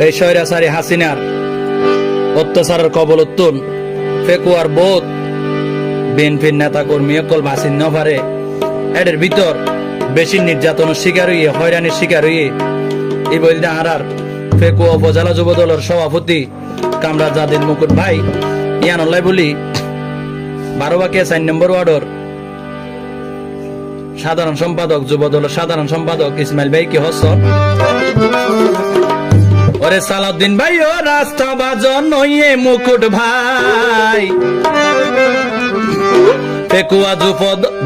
এই স্বৈরাচারী হাসিনার অত্যাচারের কবলোত্তন ফেকুয়ার বোধ বিএনপির নেতা কর্মী অকল বাসিন নভারে এদের ভিতর বেশি নির্যাতনের শিকার হইয়ে হয়রানির শিকার হইয়ে এই বলতে আর ফেকুয়া উপজেলা যুব দলের সভাপতি কামরাজ জাদিদ মুকুট ভাই ইয়ানল্লাই বলি 12 বাকিয়া 4 নম্বর ওয়ার্ডর সাধারণ সম্পাদক যুব দলের সাধারণ সম্পাদক ইসমাইল ভাই কি হসন ওরে সালাউদ্দিন ভাই ও রাস্তা বাজন নইয়ে মুকুট ভাই ফেকুয়া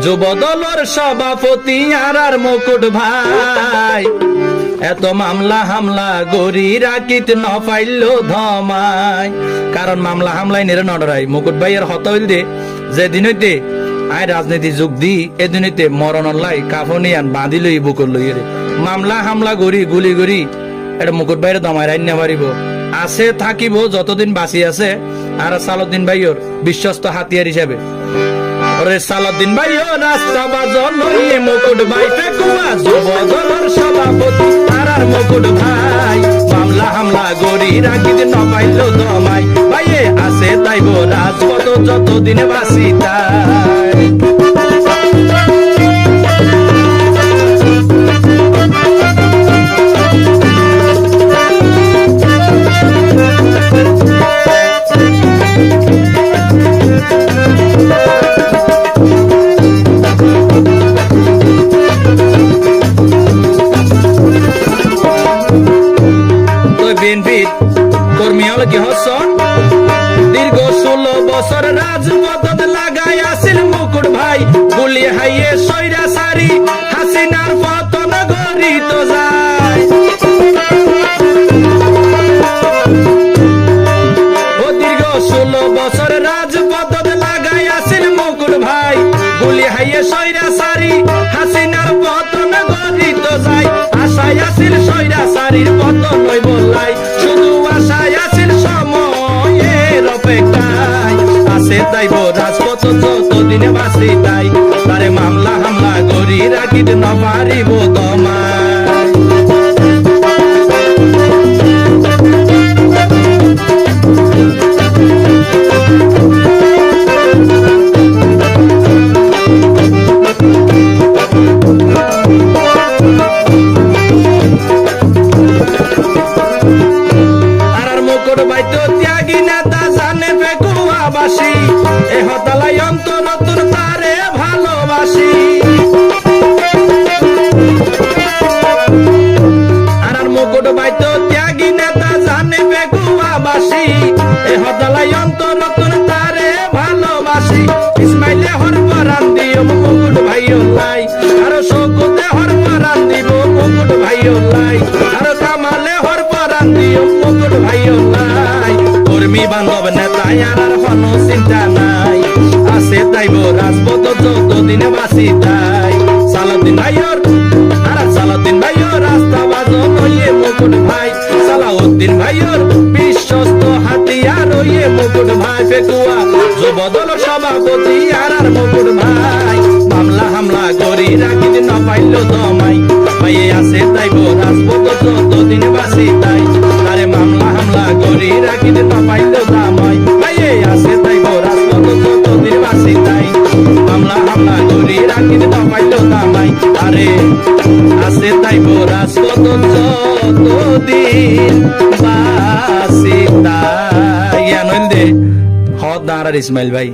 যুব দলের সভাপতি আর মুকুট ভাই এত মামলা হামলা গড়ি রাখিত ন পাইল ধমাই কারণ মামলা হামলাই নেরে নডরাই মুকুট ভাইয়ের হত হইল দে যে দিন হইতে আই রাজনীতি যুগ দি এদিন হইতে মরণ লাই কাফনিয়ান বাঁধি লই বুকুর লই রে মামলা হামলা গড়ি গুলি গড়ি এটা মুকুট ভাইয়ের দমাই রাইন না পারিব আছে থাকিব যতদিন বাঁচি আছে আর সালাউদ্দিন ভাইয়ের বিশ্বস্ত হাতিয়ার হিসাবে ওরে সালাউদ্দিন ভাই ও রাস্তা বাজন নইয়ে মুকুট ভাই ফেকুয়া যুব দলের সভাপতি আর মুকুট ভাই মামলা হামলা গড়ি রাখিতে ন পাইল দমাই ভাইয়ে আছে তাইব রাজপথ যতদিন বাঁচি তাই বিএনপির কর্মী হল কি হসন দীর্ঘ 16 বছর রাজপথ লাগাই আসিল মুকুট ভাই গুলি হাইয়ে স্বৈরাচারী হাসিনার পতন গড়িত যায় ও দীর্ঘ 16 বছর রাজপথ লাগাই আসিল মুকুট ভাই গুলি হাইয়ে স্বৈরাচারী হাসিনার পতন গড়িত যায় আশায় আসিল স্বৈরাচারীর পতন নই বলাই শুধু আশায় আসিল সময়ের অপেক্ষায় আছে তাইব রাজপথ যতদিন বাঁচি তাই তারে মামলা হামলা গড়ি রাখিতে ন পারিব দমাই এ হতালাই অন্তর তোর তারে ভালোবাসি আর মুকুট বাইত ত্যাগী নেতা জানে বেগুয়াবাসী এ হতালাই অন্তর তোর তারে ভালোবাসি ইসমাইলে হর পরান দিও মুকুট ভাইও লাই আর শকুতে হর পরান দিব মুকুট ভাইও লাই আর কামালে হর পরান দিও মুকুট ভাইও লাই কর্মী বান্ধব নেতা আর কোনো চিন্তা নাই আছে তাইব রাজপথ যতদিন বাঁচি তাই সালাউদ্দিন ভাইয়র আর সালাউদ্দিন ভাইয়র রাস্তা বাজন হইয়ে মুকুট ভাই সালাউদ্দিন ভাইয়র বিশ্বস্ত হাতিয়ার হইয়ে মুকুট ভাই ফেকুয়া যুব দলের সভাপতি আর মুকুট ভাই মামলা হামলা গড়ি রাখিতে ন পাইল দমাই ভাইয়ে আছে তাইব রাজপথ যতদিন বাঁচি তাই তারে মামলা হামলা গড়ি রাখিতে ন পাইল দমাই ভাইয়ে আছে তাইব রাজপথ যতদিন বাঁচি তাই মামলা হামলা গড়ি রাখিতে ন পাইল দমাই আরে আছে তাইব রাজপথ যতদিন বাঁচি তাই আনন্দে হদ আর ইসমাইল ভাই।